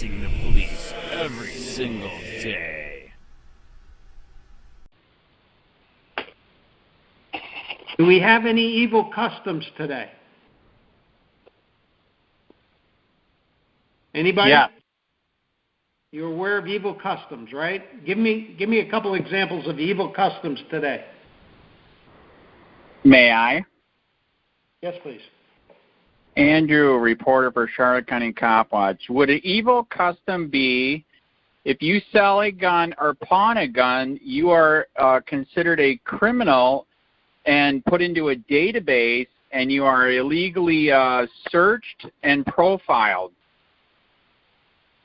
facing the police every single day. Do we have any evil customs today? Anybody? Yeah. You're aware of evil customs, right? Give me a couple examples of evil customs today. May I? Yes, please. Andrew, reporter for Charlotte County Copwatch. Would an evil custom be if you sell a gun or pawn a gun, you are considered a criminal and put into a database, and you are illegally searched and profiled?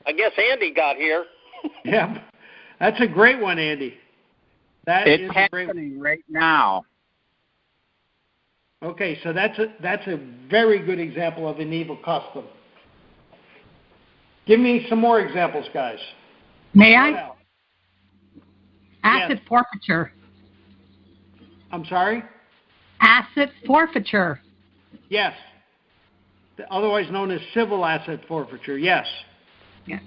I guess Andy got here. Yeah, that's a great one, Andy. It's happening right now. Okay, so that's a very good example of an evil custom. Give me some more examples, guys. May I? Asset Yes. forfeiture. I'm sorry? Asset forfeiture. Yes. Otherwise known as civil asset forfeiture, yes. Yes.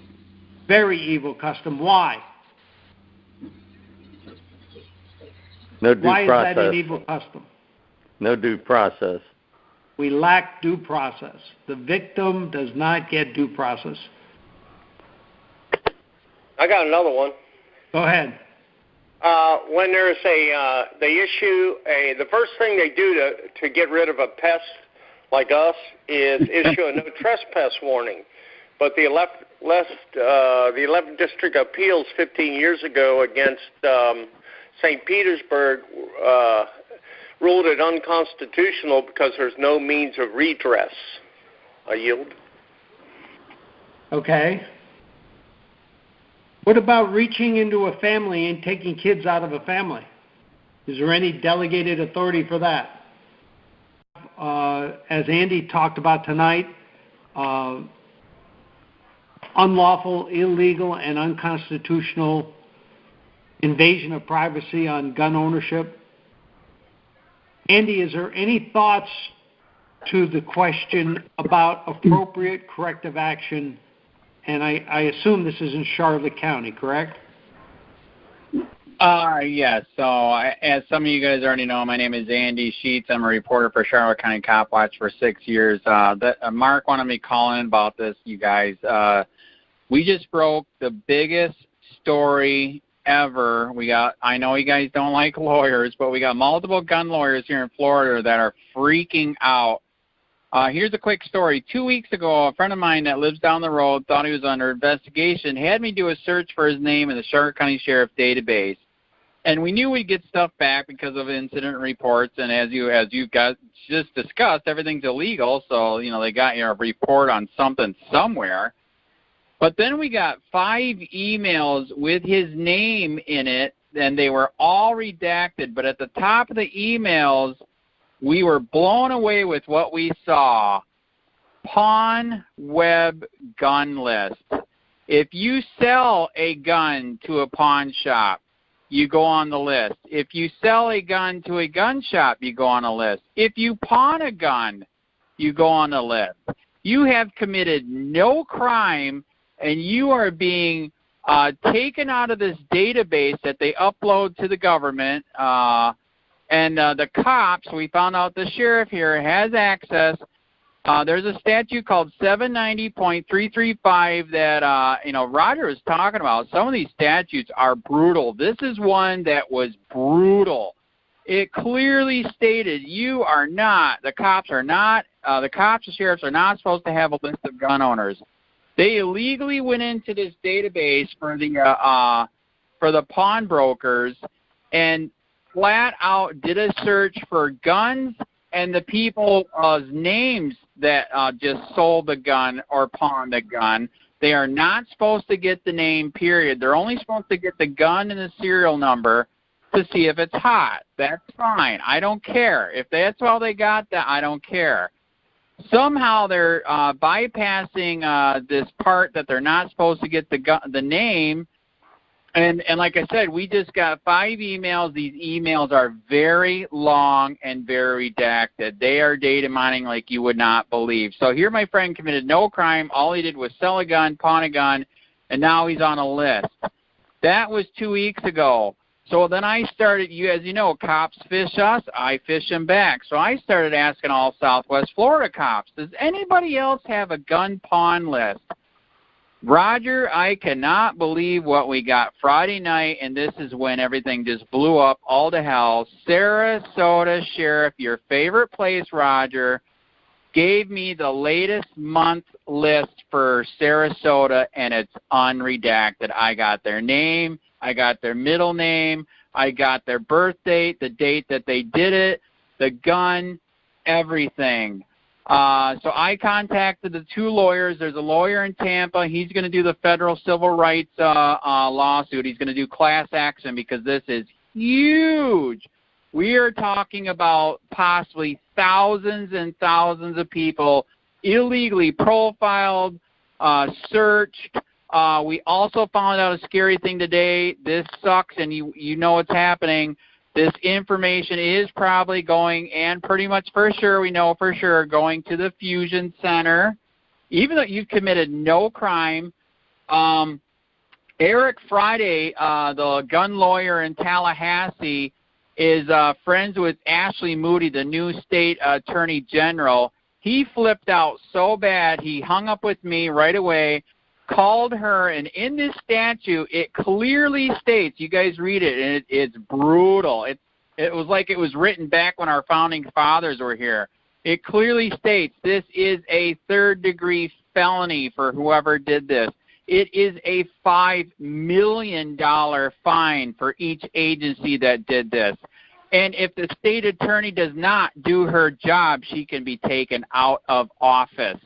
Very evil custom. Why? No due Why process. is that an evil custom? No due process. We lack due process. The victim does not get due process. I got another one. Go ahead. When there's the first thing they do to get rid of a pest like us is issue a no trespass warning. But the 11th District Appeals 15 years ago against St. Petersburg ruled it unconstitutional because there's no means of redress. I yield. Okay. What about reaching into a family and taking kids out of a family? Is there any delegated authority for that? As Andy talked about tonight, unlawful, illegal, and unconstitutional invasion of privacy on gun ownership. Andy, is there any thoughts to the question about appropriate corrective action? And I assume this is in Charlotte County, correct? Yes. So, as some of you guys already know, my name is Andy Sheets. I'm a reporter for Charlotte County Copwatch for 6 years. Mark wanted me to call in about this, you guys. We just broke the biggest story ever. I know you guys don't like lawyers, but we got multiple gun lawyers here in Florida that are freaking out. Here's a quick story. 2 weeks ago, a friend of mine that lives down the road thought he was under investigation, had me do a search for his name in the Charlotte County Sheriff database. And we knew we'd get stuff back because of incident reports, and as you guys just discussed, everything's illegal, so, they got a report on something somewhere. But then we got 5 emails with his name in it, and they were all redacted. But at the top of the emails, we were blown away with what we saw. Pawn web gun list. If you sell a gun to a pawn shop, you go on the list. If you sell a gun to a gun shop, you go on a list. If you pawn a gun, you go on the list. You have committed no crime, and you are being taken out of this database that they upload to the government. And the cops, we found out the sheriff here has access. There's a statute called 790.335 that, Roger was talking about. Some of these statutes are brutal. This is one that was brutal. It clearly stated the cops and sheriffs are not supposed to have a list of gun owners. They illegally went into this database for the pawnbrokers and flat out did a search for guns and the people's names that just sold the gun or pawned the gun. They are not supposed to get the name, period. They're only supposed to get the gun and the serial number to see if it's hot. That's fine. I don't care. If that's all they got, I don't care. Somehow they're bypassing this part that they're not supposed to get the name And like I said, we just got 5 emails. These emails are very long and very redacted. They are data mining like you would not believe. So here my friend committed no crime. All he did was sell a gun, pawn a gun, and now he's on a list. That was 2 weeks ago. So then I started, as you know, cops fish us, I fish them back. So I started asking all Southwest Florida cops, does anybody else have a gun pawn list? Roger, I cannot believe what we got Friday night, and this is when everything just blew up all to hell. Sarasota Sheriff, your favorite place, Roger, gave me the latest month list for Sarasota, and it's unredacted. I got their name, I got their middle name, I got their birth date, the date that they did it, the gun, everything. So I contacted the 2 lawyers. There's a lawyer in Tampa. He's going to do the federal civil rights lawsuit. He's going to do class action because this is huge. We are talking about possibly thousands and thousands of people illegally profiled, searched. We also found out a scary thing today. This sucks, and you know what's happening. This information is probably going, and pretty much for sure, we know for sure, going to the Fusion Center. Even though you've committed no crime, Eric Friday, the gun lawyer in Tallahassee, is friends with Ashley Moody, the new state attorney general. He flipped out so bad, he hung up with me right away, called her, and in this statute, it clearly states, you guys read it, and it's brutal. It was like it was written back when our founding fathers were here. It clearly states this is a 3rd-degree felony for whoever did this. It is a $5 million fine for each agency that did this. And if the state attorney does not do her job, she can be taken out of office.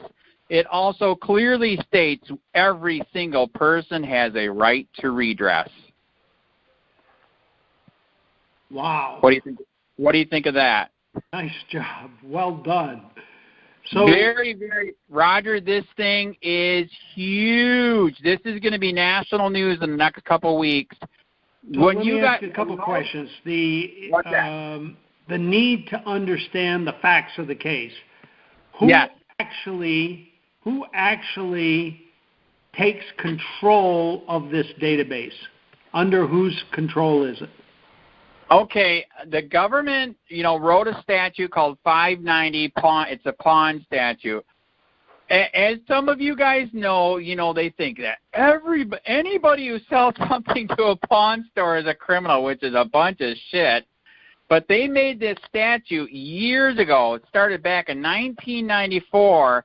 It also clearly states every single person has a right to redress. Wow. What do you think of that? Nice job. Well done. So Very, Roger, this thing is huge. This is going to be national news in the next couple of weeks. So let me ask you a couple questions. The need to understand the facts of the case. Who actually takes control of this database? Under whose control is it? Okay, the government, wrote a statute called 590 pawn. It's a pawn statute. As some of you guys know, they think that anybody who sells something to a pawn store is a criminal, which is a bunch of shit. But they made this statute years ago. It started back in 1994,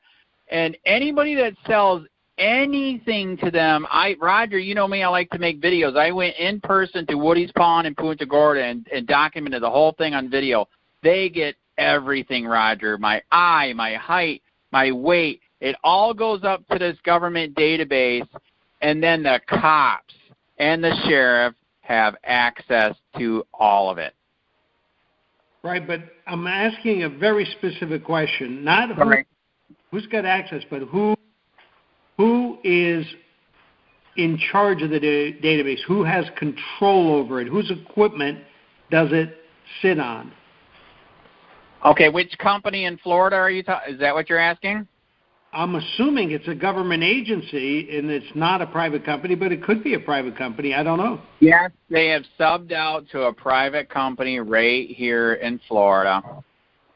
and anybody that sells anything to them, Roger, you know me, I like to make videos. I went in person to Woody's Pawn in Punta Gorda and documented the whole thing on video. They get everything, Roger. My eye, my height, my weight. It all goes up to this government database, and then the cops and the sheriff have access to all of it. Right, but I'm asking a very specific question. Not who's got access, but who is in charge of the database? Who has control over it? Whose equipment does it sit on? Okay, which company in Florida are you talking? Is that what you're asking? I'm assuming it's a government agency, and it's not a private company, but it could be a private company. I don't know. Yes, they have subbed out to a private company right here in Florida.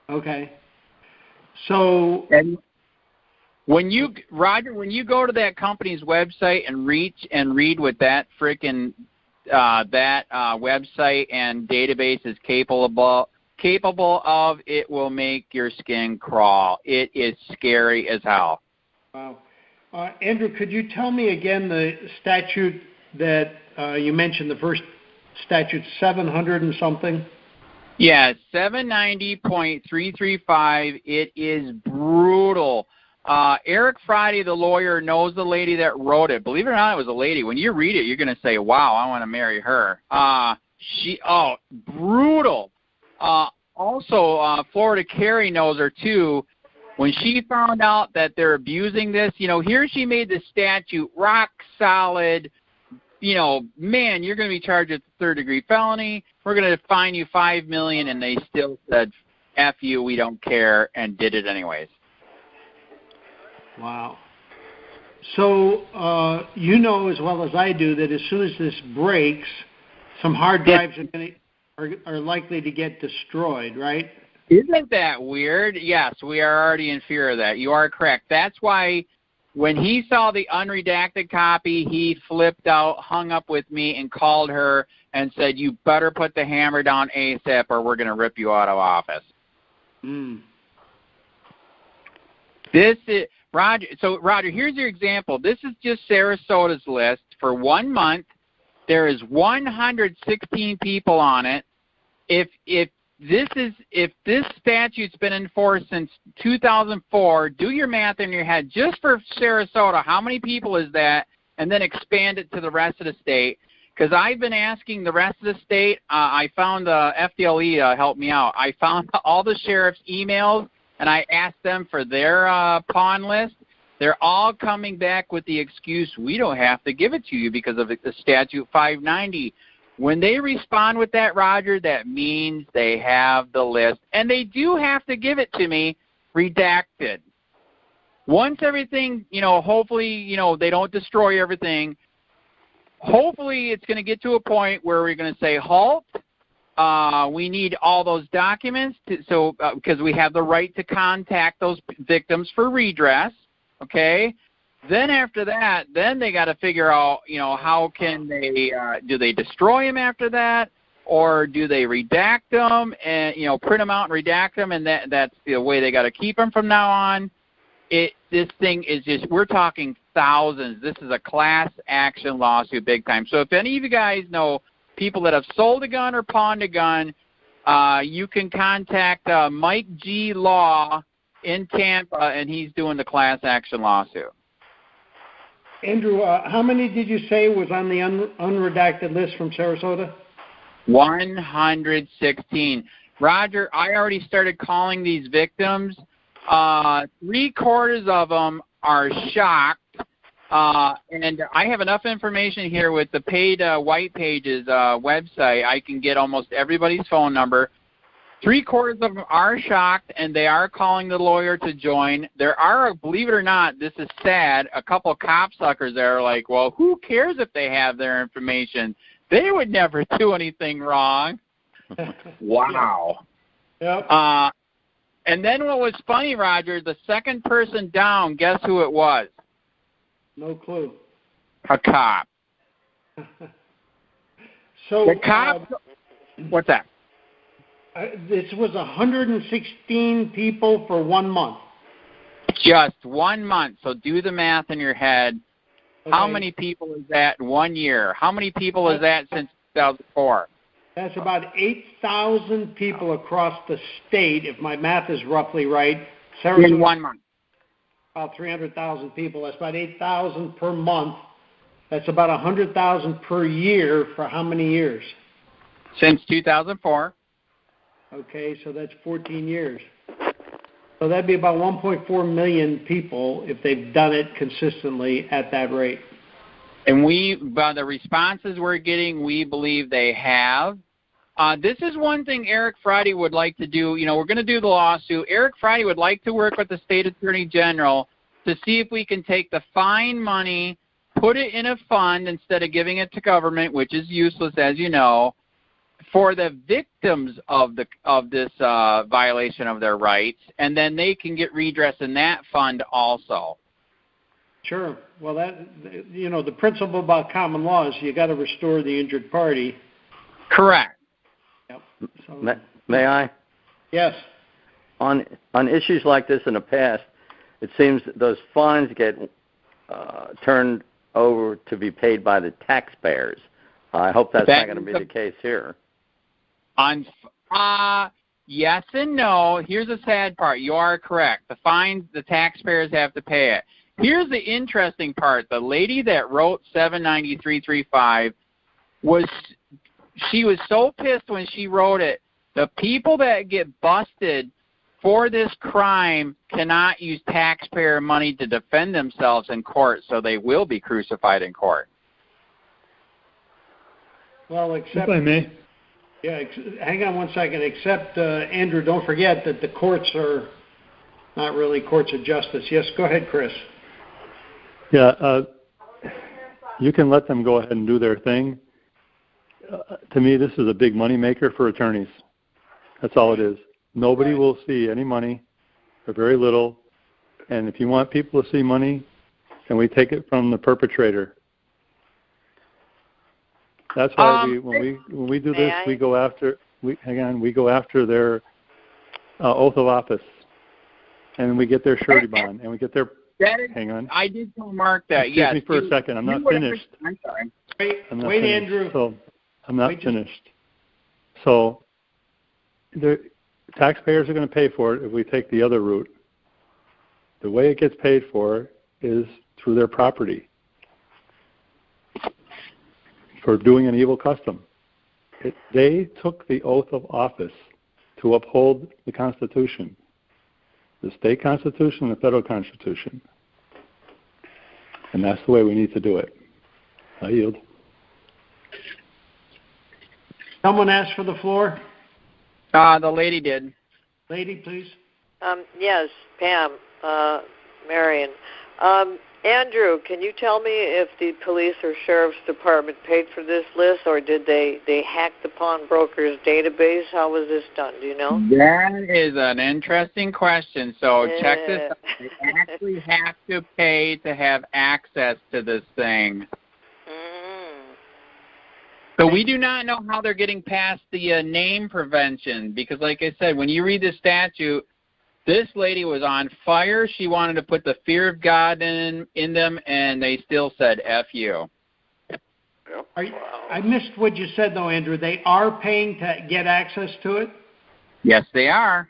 Okay. So, when you go to that company's website and read what that frickin' website and database is capable of, it will make your skin crawl. It is scary as hell. Wow. Andrew, could you tell me again the statute that you mentioned, the first statute, 700 and something? Yeah, 790.335. It is brutal. Eric Friday, the lawyer, knows the lady that wrote it. Believe it or not, it was a lady. When you read it, you're going to say, wow, I want to marry her. Brutal. Also, Florida Carrie knows her, too. When she found out that they're abusing this, here she made the statute rock solid, you know, man, you're going to be charged with third-degree felony. We're going to fine you $5 million, and they still said, F you, we don't care, and did it anyways. Wow. So you know as well as I do that as soon as this breaks, some hard drives are likely to get destroyed, right? Isn't that weird? Yes, we are already in fear of that. You are correct. That's why when he saw the unredacted copy, he flipped out, hung up with me, and called her and said, you better put the hammer down ASAP or we're going to rip you out of office. This is, Roger, so Roger, here's your example. This is just Sarasota's list. For 1 month, there is 116 people on it. If this statute's been enforced since 2004, do your math in your head. Just for Sarasota, how many people is that? And then expand it to the rest of the state. Because I've been asking the rest of the state. I found FDLE helped me out. I found all the sheriff's emails, and I asked them for their pawn list. They're all coming back with the excuse, we don't have to give it to you because of the statute 590. When they respond with that, Roger, that means they have the list. And they do have to give it to me redacted. Once everything, you know, hopefully, you know, they don't destroy everything. Hopefully it's going to get to a point where we're going to say, halt. We need all those documents because we have the right to contact those victims for redress, okay? Then after that, then they got to figure out, you know, how can they, do they destroy them after that, or do they redact them and, you know, print them out and redact them, and that's the way they got to keep them from now on. This thing is just, we're talking thousands. This is a class action lawsuit big time. So if any of you guys know people that have sold a gun or pawned a gun, you can contact Mike G. Law in Tampa, and he's doing the class action lawsuit. Andrew, how many did you say was on the unredacted list from Sarasota? 116. Roger, I already started calling these victims. 3/4 of them are shocked. And I have enough information here with the paid White Pages website. I can get almost everybody's phone number. 3/4 of them are shocked, and they are calling the lawyer to join. There are, believe it or not, this is sad, a couple copsuckers that are like, well, who cares if they have their information? They would never do anything wrong. Wow. Yep. And then what was funny, Roger, the second person down, guess who it was? No clue. A cop. So the cop, what's that? This was 116 people for 1 month. Just 1 month. So do the math in your head. Okay. How many people is that in 1 year? How many people is that since 2004? That's about 8,000 people across the state, if my math is roughly right. Sarasota, in 1 month. About 300,000 people. That's about 8,000 per month. That's about 100,000 per year for how many years? Since 2004. Okay, so that's 14 years. So that'd be about 1.4 million people if they've done it consistently at that rate. And by the responses we're getting, we believe they have. This is one thing Eric Friday would like to do. You know, we're going to do the lawsuit. Eric Friday would like to work with the State Attorney General to see if we can take the fine money, put it in a fund instead of giving it to government, which is useless, as you know, for the victims of this violation of their rights, and then they can get redress in that fund also. Sure. Well, that, you know, the principle about common law is you got to restore the injured party. Correct. Yep. So, may I? Yes. On issues like this in the past, it seems that those fines get turned over to be paid by the taxpayers. I hope that's not going to be the case here. Yes and no. Here's the sad part. You are correct. The fines, the taxpayers have to pay it. Here's the interesting part. The lady that wrote 79335 she was so pissed when she wrote it. The people that get busted for this crime cannot use taxpayer money to defend themselves in court, so they will be crucified in court. Well, except... If I may. Yeah, hang on one second. Except, Andrew, don't forget that the courts are not really courts of justice. Yes, go ahead, Chris. Yeah, you can let them go ahead and do their thing. To me, this is a big money maker for attorneys. That's all it is. Nobody will see any money, or very little. And if you want people to see money, can we take it from the perpetrator? That's why when we do this, we go after their oath of office, and we get their surety bond, and we get their. Hang on. I did tell Mark that. Excuse me for a second. I'm not finished. I'm sorry. Wait, Andrew. So I'm not finished. So the taxpayers are going to pay for it if we take the other route. The way it gets paid for is through their property for doing an evil custom. They took the oath of office to uphold the Constitution, the state Constitution and the federal Constitution. And that's the way we need to do it. I yield. Someone asked for the floor? The lady did. Lady, please. Yes, Pam, Marion. Andrew, can you tell me if the police or sheriff's department paid for this list, or did they hack the pawnbroker's database? How was this done? Do you know? That is an interesting question. So check this out. They actually have to pay to have access to this thing. So we do not know how they're getting past the name prevention because, like I said, when you read the statute, this lady was on fire. She wanted to put the fear of God in them, and they still said, F you. I missed what you said, though, Andrew. They are paying to get access to it? Yes, they are.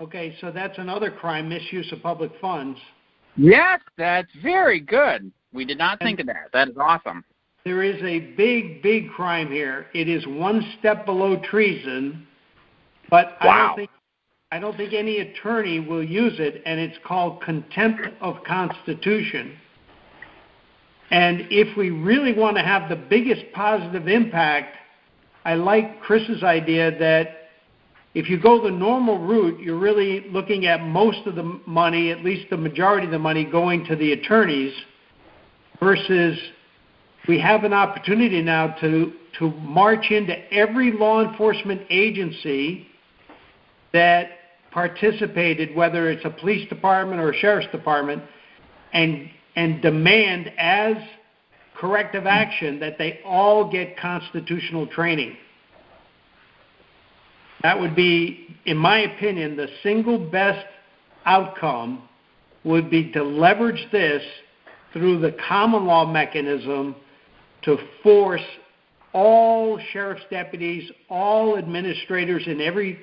Okay, so that's another crime, misuse of public funds. Yes, that's very good. We did not think of that. That is awesome. There is a big, big crime here. It is one step below treason, but wow. I don't think any attorney will use it, and it's called contempt of Constitution. And if we really want to have the biggest positive impact, I like Chris's idea that if you go the normal route, you're really looking at most of the money, at least the majority of the money, going to the attorneys, versus we have an opportunity now to march into every law enforcement agency that participated, whether it's a police department or a sheriff's department, and demand as corrective action that they all get constitutional training. That would be, in my opinion, the single best outcome would be to leverage this through the common law mechanism to force all sheriff's deputies, all administrators in every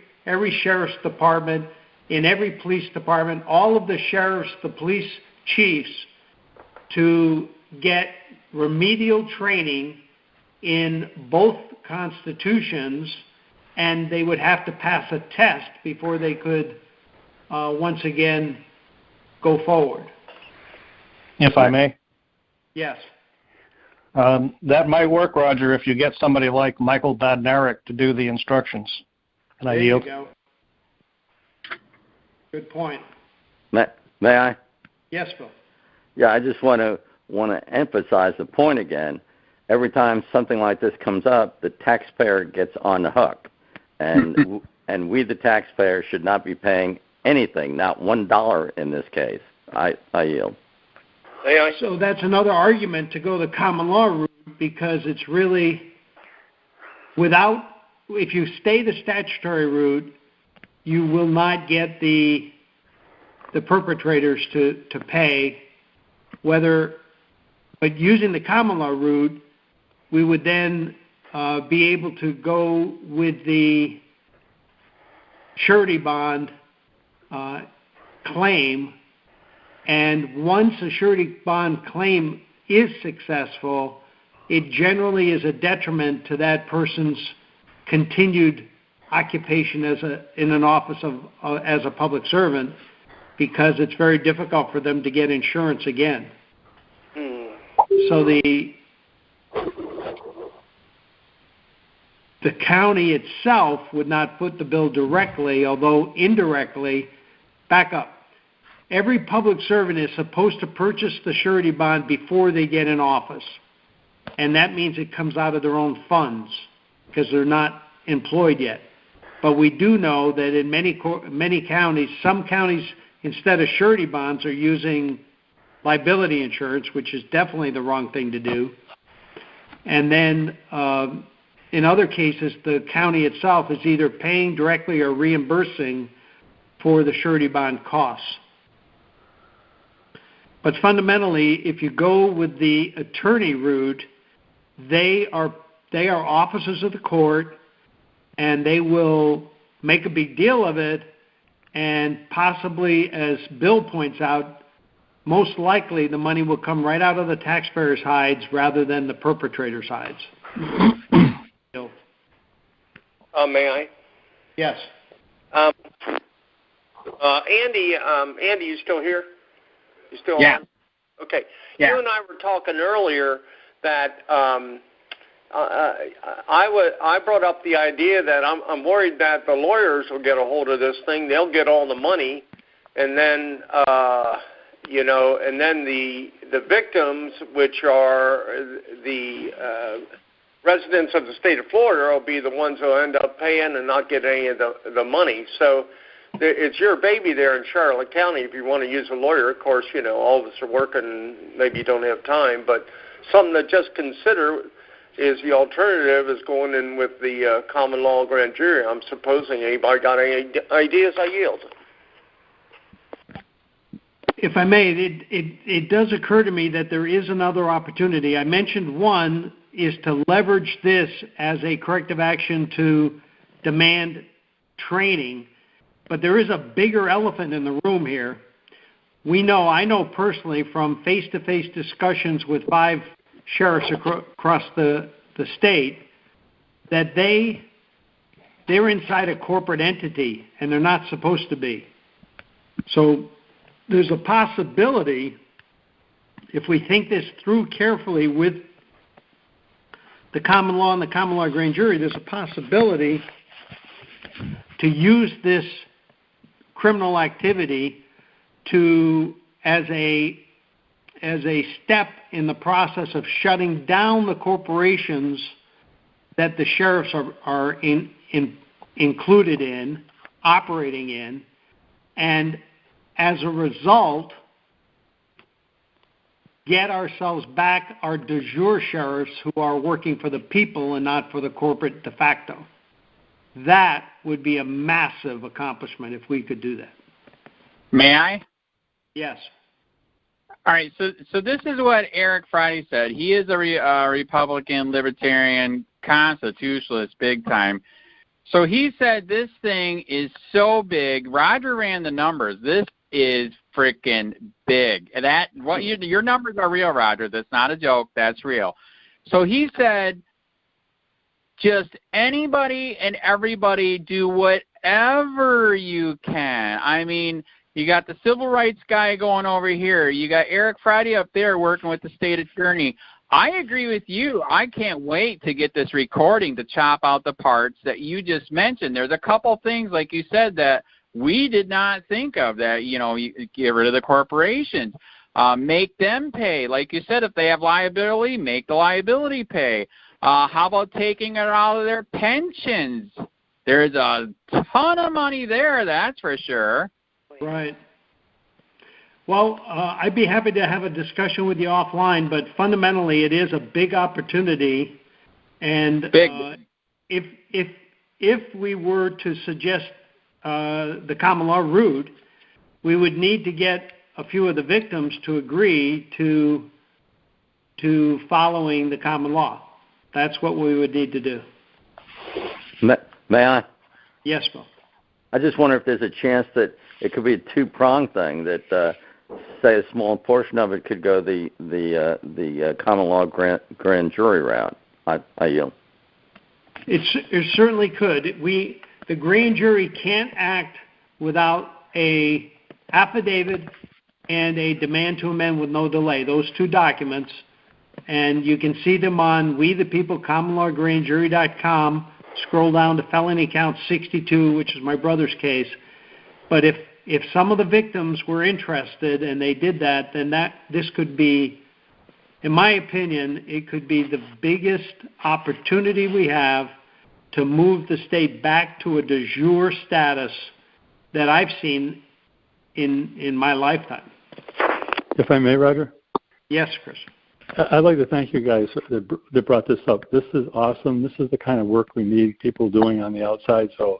sheriff's department, in every police department, all of the sheriffs, the police chiefs, to get remedial training in both constitutions, and they would have to pass a test before they could once again go forward. If I may? Yes. That might work, Roger, if you get somebody like Michael Badnarik to do the instructions. And I yield. There you go. Good point. May I? Yes, Phil. Yeah, I just want to emphasize the point again. Every time something like this comes up, the taxpayer gets on the hook, and and we, the taxpayer, should not be paying anything, not $1 in this case. I yield. So that's another argument to go the common law route, because it's really without. If you stay the statutory route, you will not get the perpetrators to pay. But using the common law route, we would then be able to go with the surety bond claim, and once a surety bond claim is successful, it generally is a detriment to that person's continued occupation in an office as a public servant, because it's very difficult for them to get insurance again. the county itself would not foot the bill directly, although indirectly. Back up. Every public servant is supposed to purchase the surety bond before they get in office. And that means it comes out of their own funds because they're not employed yet. But we do know that in many counties, some counties, instead of surety bonds, are using liability insurance, which is definitely the wrong thing to do. And then in other cases, the county itself is either paying directly or reimbursing for the surety bond costs. But fundamentally, if you go with the attorney route, they are officers of the court, and they will make a big deal of it, and possibly, as Bill points out, most likely the money will come right out of the taxpayers' hides rather than the perpetrators' hides. Bill. May I? Yes. Andy, you still here? You still on? Okay. Yeah. You and I were talking earlier that I brought up the idea that I'm worried that the lawyers will get a hold of this thing. They'll get all the money, and then and then the victims, which are the residents of the state of Florida, will be the ones who end up paying and not get any of the money. So it's your baby there in Charlotte County. If you want to use a lawyer, of course, all of us are working. Maybe you don't have time, but something to just consider is the alternative is going in with the common law grand jury. I'm supposing anybody got any ideas? I yield. If I may, it does occur to me that there is another opportunity. I mentioned one is to leverage this as a corrective action to demand training, but there is a bigger elephant in the room here. I know personally from face-to-face discussions with 5 sheriffs across the state that they're inside a corporate entity and they're not supposed to be. So there's a possibility, if we think this through carefully with the common law and the common law grand jury, there's a possibility to use this criminal activity as a step in the process of shutting down the corporations that the sheriffs are included in, operating in, and as a result, get ourselves back our de jure sheriffs who are working for the people and not for the corporate de facto. That would be a massive accomplishment if we could do that. May I? Yes. All right, so this is what Eric Friday said. He is a Republican, libertarian, constitutionalist, big time. So he said this thing is so big. Roger ran the numbers. This is freaking big. Your numbers are real, Roger. That's not a joke. That's real. So he said, just anybody and everybody do whatever you can. I mean, you got the civil rights guy going over here. You got Eric Friday up there working with the state attorney. I agree with you. I can't wait to get this recording to chop out the parts that you just mentioned. There's a couple things, like you said, that we did not think of, that, you get rid of the corporations. Make them pay. Like you said, if they have liability, make the liability pay. How about taking it out of their pensions? There's a ton of money there, that's for sure. Right. Well, I'd be happy to have a discussion with you offline, but fundamentally it is a big opportunity. And if we were to suggest the common law route, we would need to get a few of the victims to agree to following the common law. That's what we would need to do. May I? Yes, Bill. I just wonder if there's a chance that it could be a two-pronged thing, that say a small portion of it could go the common law grand jury route. I yield. It certainly could. The grand jury can't act without a affidavit and a demand to amend with no delay. Those 2 documents, and you can see them on We the People CommonLawGrandJury.com scroll down to felony count 62, which is my brother's case. But if some of the victims were interested and they did that, then this could be, in my opinion, it could be the biggest opportunity we have to move the state back to a de jure status that I've seen in my lifetime. If I may, Roger? Yes, Chris. I'd like to thank you guys that brought this up. This is awesome. This is the kind of work we need people doing on the outside. So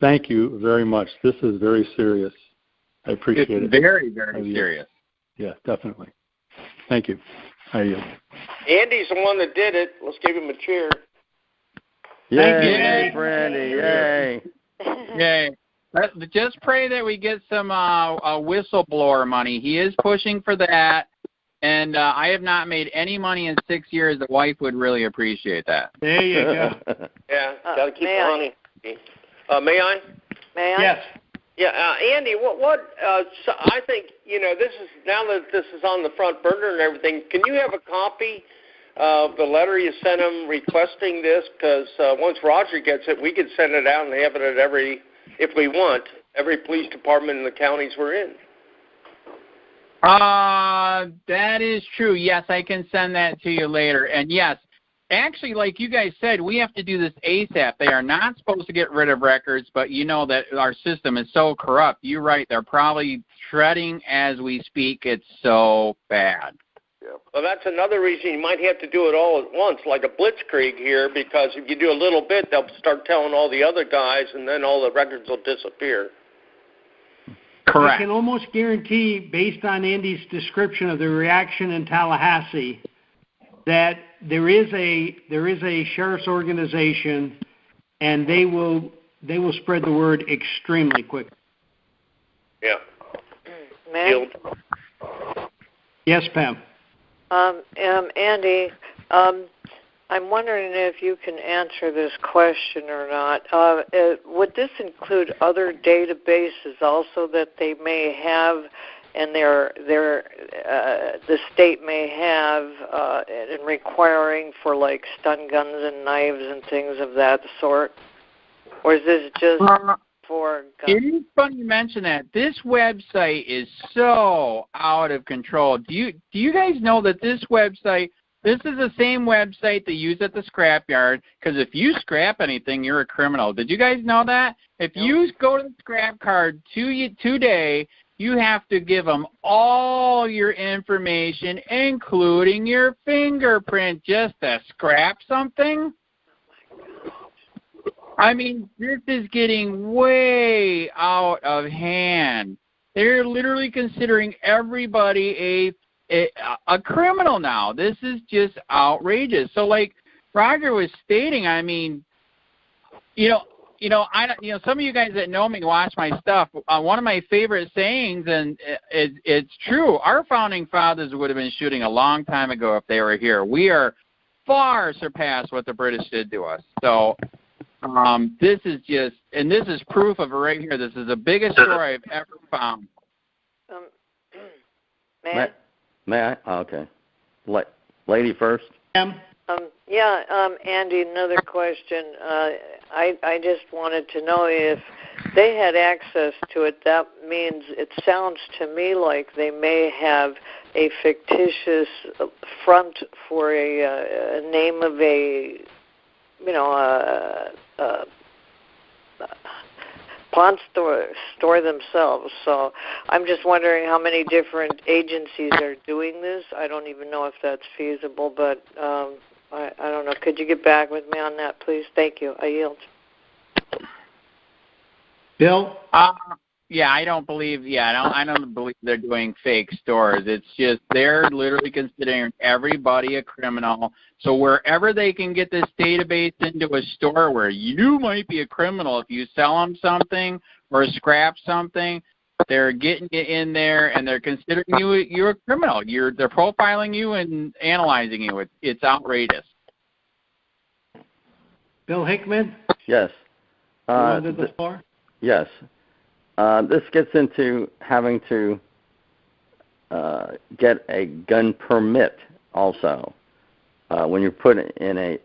thank you very much. This is very serious. I appreciate it. Very, very serious. Yeah, definitely. Thank you. I yield. Andy's the one that did it. Let's give him a cheer. Yay, Brandy. Yay. Yay. Just pray that we get some whistleblower money. He is pushing for that, and I have not made any money in 6 years. The wife would really appreciate that. There you go. Yeah, got to keep the honey. May I? May I? Yes. Yeah, Andy, so I think, this is, now that this is on the front burner and everything, can you have a copy of the letter you sent him requesting this? Because once Roger gets it, we could send it out and have it at every police department in the counties we're in. That is true. Yes, I can send that to you later. And yes, actually, like you guys said, we have to do this ASAP. They are not supposed to get rid of records, but you know that our system is so corrupt. You're right. They're probably shredding as we speak. It's so bad. Yeah. Well, that's another reason you might have to do it all at once, like a blitzkrieg here, because if you do a little bit, they'll start telling all the other guys, and then all the records will disappear. Correct. I can almost guarantee, based on Andy's description of the reaction in Tallahassee, that there is a sheriff's organization, and they will spread the word extremely quickly. Yeah. Ma'am? Yes, Pam. Andy, I'm wondering if you can answer this question or not. Would this include other databases also that they may have, and the state may have in requiring for like stun guns and knives and things of that sort? Or is this just for guns? It is funny you mention that. This website is so out of control. Do you guys know that this website, this is the same website they use at the scrapyard, because if you scrap anything, you're a criminal. Did you guys know that? If you go to the scrap card today, you have to give them all your information, including your fingerprint, just to scrap something. I mean, this is getting way out of hand. They're literally considering everybody a criminal now. This is just outrageous. So, like Roger was stating, I mean, some of you guys that know me watch my stuff. One of my favorite sayings, and it's true, our founding fathers would have been shooting a long time ago if they were here. We are far surpassed what the British did to us. So this is just, and this is proof of it right here. This is the biggest story I've ever found. May I? Oh, okay. Lady first. Andy, another question. I just wanted to know if they had access to it. That means it sounds to me like they may have a fictitious front for a name of a pawn store themselves. So I'm just wondering how many different agencies are doing this. I don't even know if that's feasible, but I don't know. Could you get back with me on that, please? Thank you. I yield. Bill? I don't believe they're doing fake stores. It's just they're literally considering everybody a criminal. So wherever they can get this database into a store where you might be a criminal, if you sell them something or scrap something, they're getting it in there and they're considering you're a criminal. They're profiling you and analyzing you. It's outrageous. Bill Hickman? Yes. You wanted the floor? Yes. This gets into having to get a gun permit also when you're put in a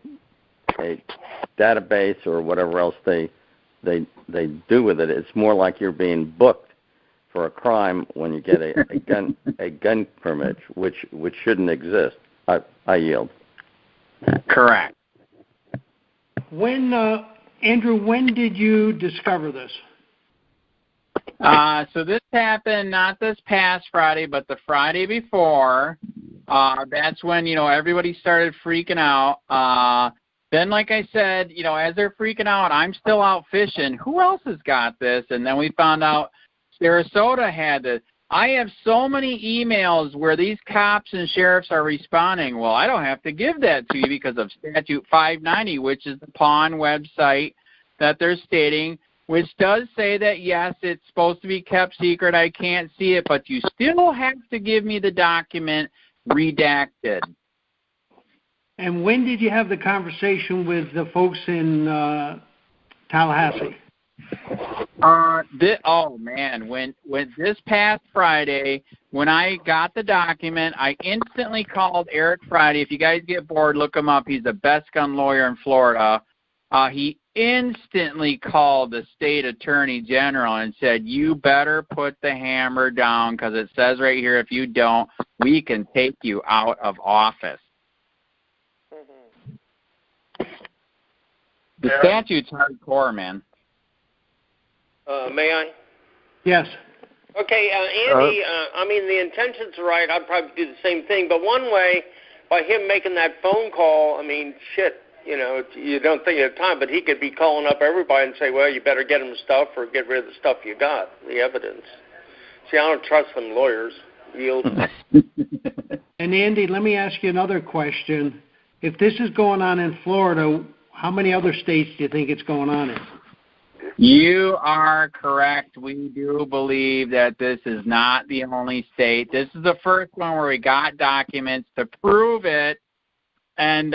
database or whatever else they do with it. It's more like you're being booked for a crime when you get a gun permit, which shouldn't exist. I yield. Correct. When Andrew, when did you discover this? So this happened not this past Friday, but the Friday before. That's when, everybody started freaking out. Then, like I said, as they're freaking out, I'm still out fishing. Who else has got this? And then we found out Sarasota had this. I have so many emails where these cops and sheriffs are responding, well, I don't have to give that to you because of Statute 590, which is the pawn website that they're stating, which does say that, yes, it's supposed to be kept secret. I can't see it, but you still have to give me the document redacted. And when did you have the conversation with the folks in Tallahassee? When this past Friday, when I got the document, I instantly called Eric Friday. If you guys get bored, look him up. He's the best gun lawyer in Florida. He instantly called the state attorney general and said, you better put the hammer down because it says right here, if you don't, we can take you out of office. The statute's hardcore, man. May I? Yes. Okay, Andy, the intention's right. I'd probably do the same thing. But one way, by him making that phone call, you don't think at the time, but he could be calling up everybody and say, well, you better get them stuff or get rid of the stuff you got, the evidence. See, I don't trust them lawyers. Yield. And, Andy, let me ask you another question. If this is going on in Florida, how many other states do you think it's going on in? You are correct. We do believe that this is not the only state. This is the first one where we got documents to prove it. And,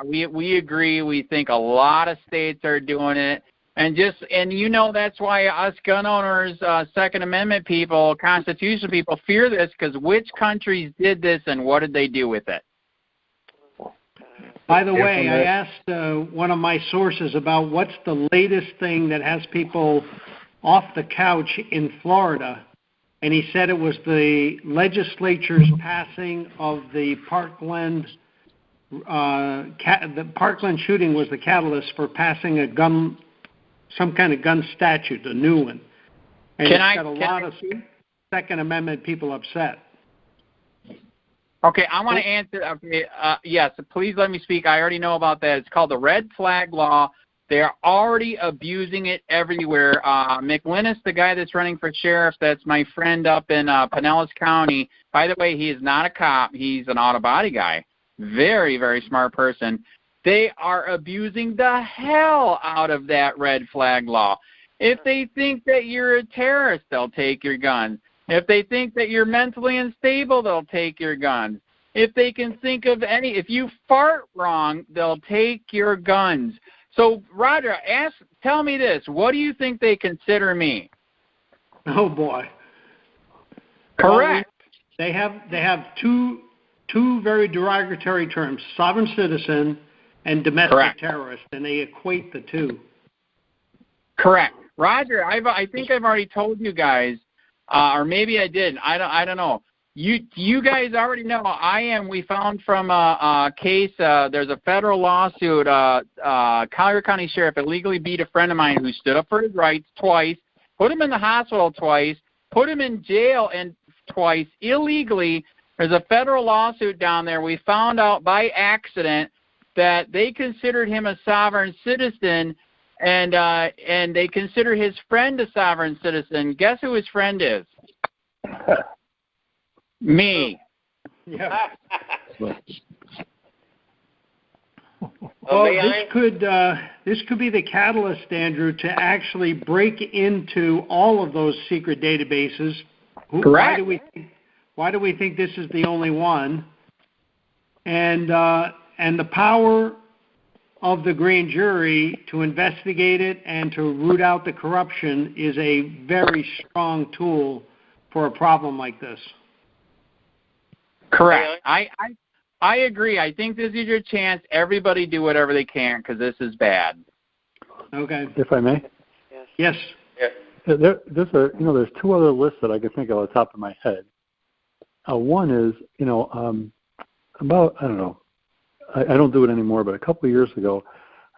we agree. We think a lot of states are doing it. And that's why us gun owners, Second Amendment people, Constitution people fear this, because which countries did this and what did they do with it? By the way, I asked one of my sources about what's the latest thing that has people off the couch in Florida, and he said it was the legislature's passing of the Parkland. The Parkland shooting was the catalyst for passing some kind of gun statute, a new one. And it's got a lot of Second Amendment people upset. Okay, I want to answer. Okay, yes, please let me speak. I already know about that. It's called the red flag law. They are already abusing it everywhere. McLinnis, the guy that's running for sheriff, that's my friend up in Pinellas County. By the way, he is not a cop. He's an auto body guy. Very, very smart person. They are abusing the hell out of that red flag law. If they think that you're a terrorist, they'll take your guns. If they think that you're mentally unstable, they'll take your guns. If they can think of if you fart wrong, they'll take your guns. So, Roger, tell me this. What do you think they consider me? Oh, boy. Correct. They have two very derogatory terms, sovereign citizen and domestic terrorist, and they equate the two. Correct. Roger, I think I've already told you guys, or maybe I didn't. I don't know. You guys already know we found from a case, there's a federal lawsuit, Collier County Sheriff illegally beat a friend of mine who stood up for his rights twice, put him in the hospital twice, put him in jail twice illegally. There's a federal lawsuit down there. We found out by accident that they considered him a sovereign citizen, and they consider his friend a sovereign citizen. Guess who his friend is? Me. Yeah. Well, this could be the catalyst, Andrew, to actually break into all of those secret databases. Correct. Why do we think this is the only one? And the power of the grand jury to investigate it and to root out the corruption is a very strong tool for a problem like this. Correct. I agree. I think this is your chance. Everybody do whatever they can because this is bad. Okay. If I may? Yes. There's two other lists that I can think of on the top of my head. One is, about, I don't know, I don't do it anymore, but a couple of years ago,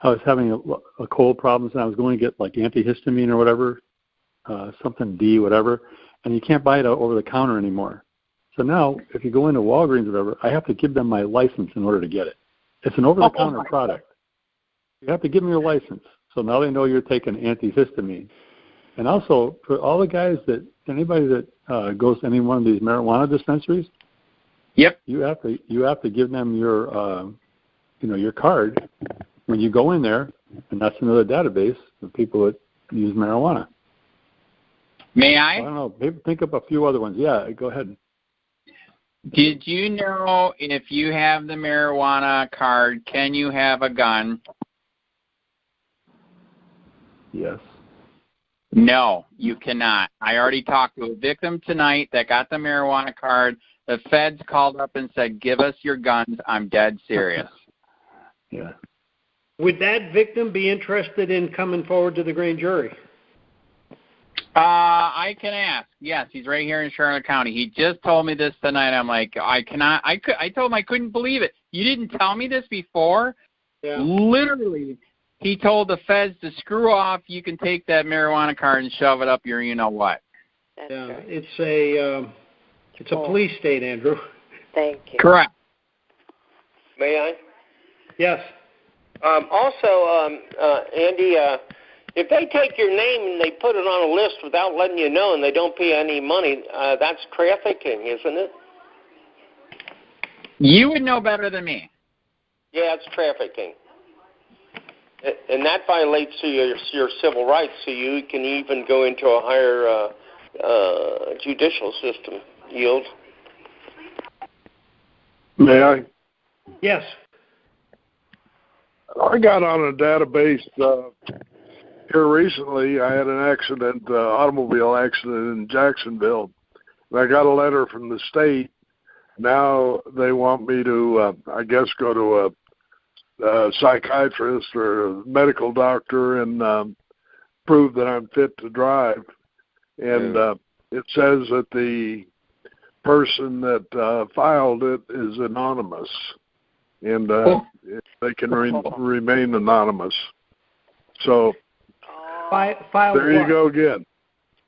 I was having a cold problems, and I was going to get like antihistamine or whatever, something D, whatever, and you can't buy it over the counter anymore. So now, if you go into Walgreens or whatever, I have to give them my license in order to get it. It's an over-the-counter product. You have to give them your license. So now they know you're taking antihistamine. And also, for all the guys anybody that goes to any one of these marijuana dispensaries, yep, you have to give them your, your card when you go in there, and that's another database of people that use marijuana. May I? I don't know. Maybe think up a few other ones. Yeah, go ahead. Did you know if you have the marijuana card, can you have a gun? Yes. No, you cannot. I already talked to a victim tonight that got the marijuana card. The feds called up and said, give us your guns. I'm dead serious. Yeah. Would that victim be interested in coming forward to the grand jury? I can ask. Yes, he's right here in Charlotte County. He just told me this tonight. I'm like, I told him I couldn't believe it. You didn't tell me this before? Yeah. Literally, he told the feds to screw off. You can take that marijuana card and shove it up your you-know-what. Yeah, it's a police state, Andrew. Thank you. Correct. May I? Yes. Also, Andy, if they take your name and they put it on a list without letting you know and they don't pay any money, that's trafficking, isn't it? You would know better than me. Yeah, it's trafficking. And that violates your civil rights, so you can even go into a higher judicial system. Yield. May I? Yes. I got on a database here recently. I had an accident, automobile accident in Jacksonville. And I got a letter from the state. Now they want me to, I guess, go to a psychiatrist or a medical doctor and prove that I'm fit to drive. And it says that the person that filed it is anonymous. And they can remain anonymous. So Filed there you what? go again.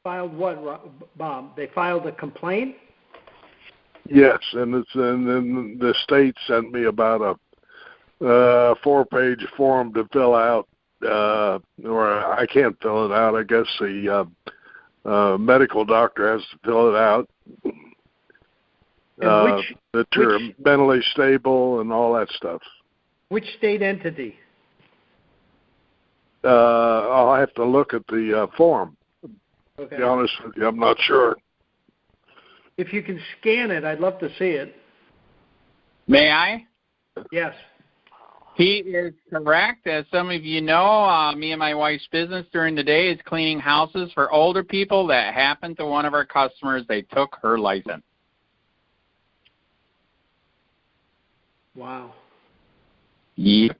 Filed what, Bob? They filed a complaint? Yes, and then the state sent me about a 4-page form to fill out, or I can't fill it out. I guess the medical doctor has to fill it out. That you're mentally stable and all that stuff. Which state entity? I'll have to look at the form. Okay. To be honest with you, I'm not sure. If you can scan it, I'd love to see it. May I? Yes. He is correct. As some of you know, me and my wife's business during the day is cleaning houses for older people. That happened to one of our customers. They took her license. Wow. Yep.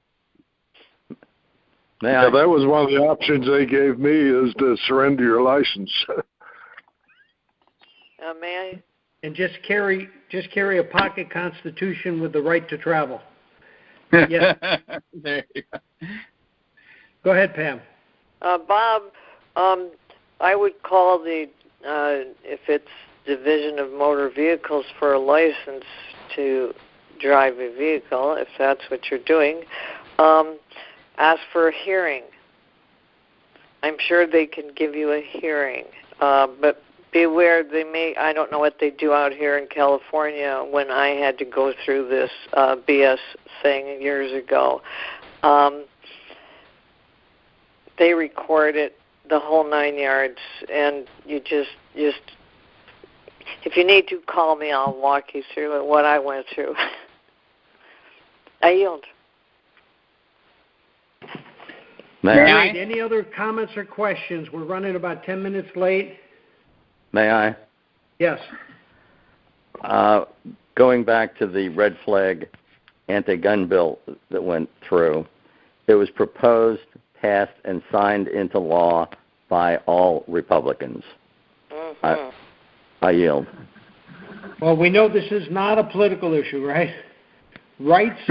Yeah, that was one of the options they gave me, is to surrender your license. May I? And just carry a pocket constitution with the right to travel. Yes. There you go. Go ahead, Pam. Bob, I would call the if it's Division of Motor Vehicles for a license to drive a vehicle, if that's what you're doing. Ask for a hearing. I'm sure they can give you a hearing, but beware, I don't know what they do out here in California when I had to go through this BS thing years ago. They record it, the whole 9 yards, and you just if you need to, call me. I'll walk you through what I went through. I yield. May I? Any other comments or questions? We're running about 10 minutes late. May I? Yes. Going back to the red flag anti-gun bill that went through. It was proposed, passed, and signed into law by all Republicans. I yield. Well, we know this is not a political issue, right? Rights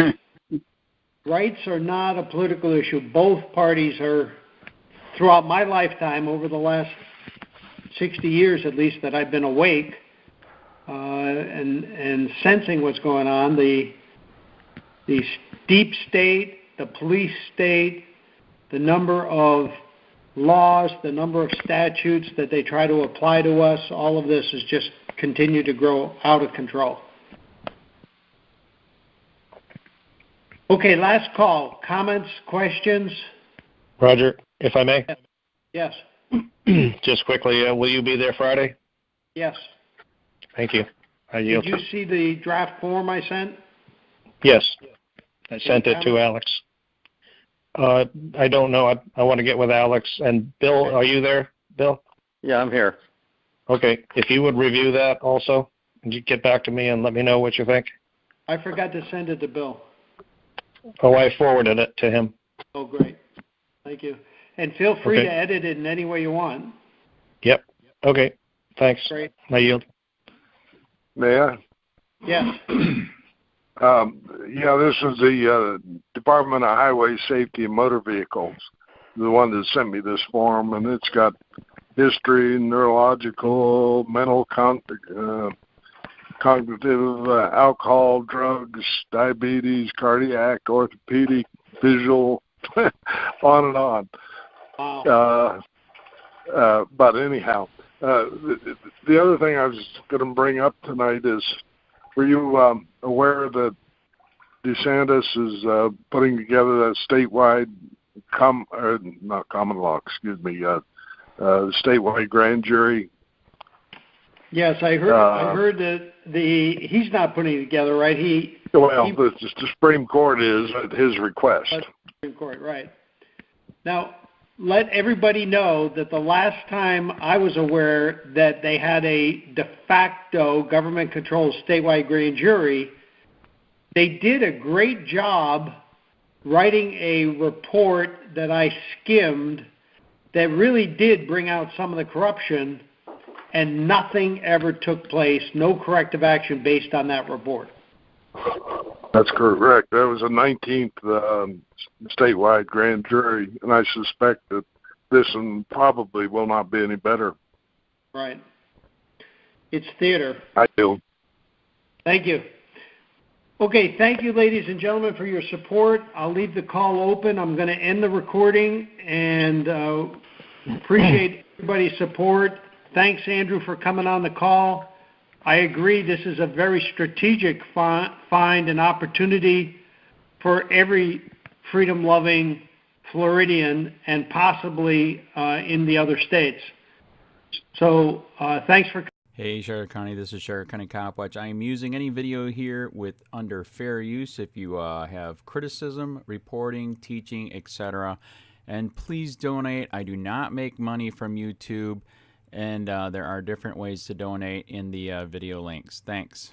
are not a political issue. Both parties are, throughout my lifetime, over the last 60 years at least that I've been awake and sensing what's going on, the deep state, the police state, the number of laws, the number of statutes that they try to apply to us, all of this has just continued to grow out of control. Okay, last call. Comments, questions? Roger, if I may? Yes. Just quickly, will you be there Friday? Yes. Thank you. Did you see the draft form I sent? Yes. I sent it to Alex. I don't know. I want to get with Alex. And Bill, are you there, Bill? Yeah, I'm here. Okay. If you would review that also, and you get back to me and let me know what you think. I forgot to send it to Bill. Oh, I forwarded it to him. Oh, great. Thank you. And feel free to edit it in any way you want. Yep. Okay. Thanks. Great. I yield. May I? Yes. Yeah, this is the Department of Highway Safety and Motor Vehicles, the one that sent me this form, and it's got history, neurological, mental, cognitive, alcohol, drugs, diabetes, cardiac, orthopedic, visual, on and on. Wow. But anyhow, the other thing I was going to bring up tonight is, were you aware that DeSantis is putting together a statewide, not common law, statewide grand jury? Yes, I heard that he's not putting it together, right? The Supreme Court is at his request. Supreme Court, right. Now, let everybody know that the last time I was aware that they had a de facto government-controlled statewide grand jury, they did a great job writing a report that I skimmed that really did bring out some of the corruption, and nothing ever took place, no corrective action based on that report. That's correct. That was the 19th statewide grand jury, and I suspect that this one probably will not be any better. Right. It's theater. I do. Thank you. Okay, thank you, ladies and gentlemen, for your support. I'll leave the call open. I'm going to end the recording, and appreciate everybody's support. Thanks, Andrew, for coming on the call. I agree this is a very strategic find and opportunity for every freedom-loving Floridian and possibly in the other states. So thanks for. Hey, Sheriff County, this is Sheriff County Copwatch. I am using any video here with under fair use if you have criticism, reporting, teaching, etc. And please donate. I do not make money from YouTube. And there are different ways to donate in the video links. Thanks.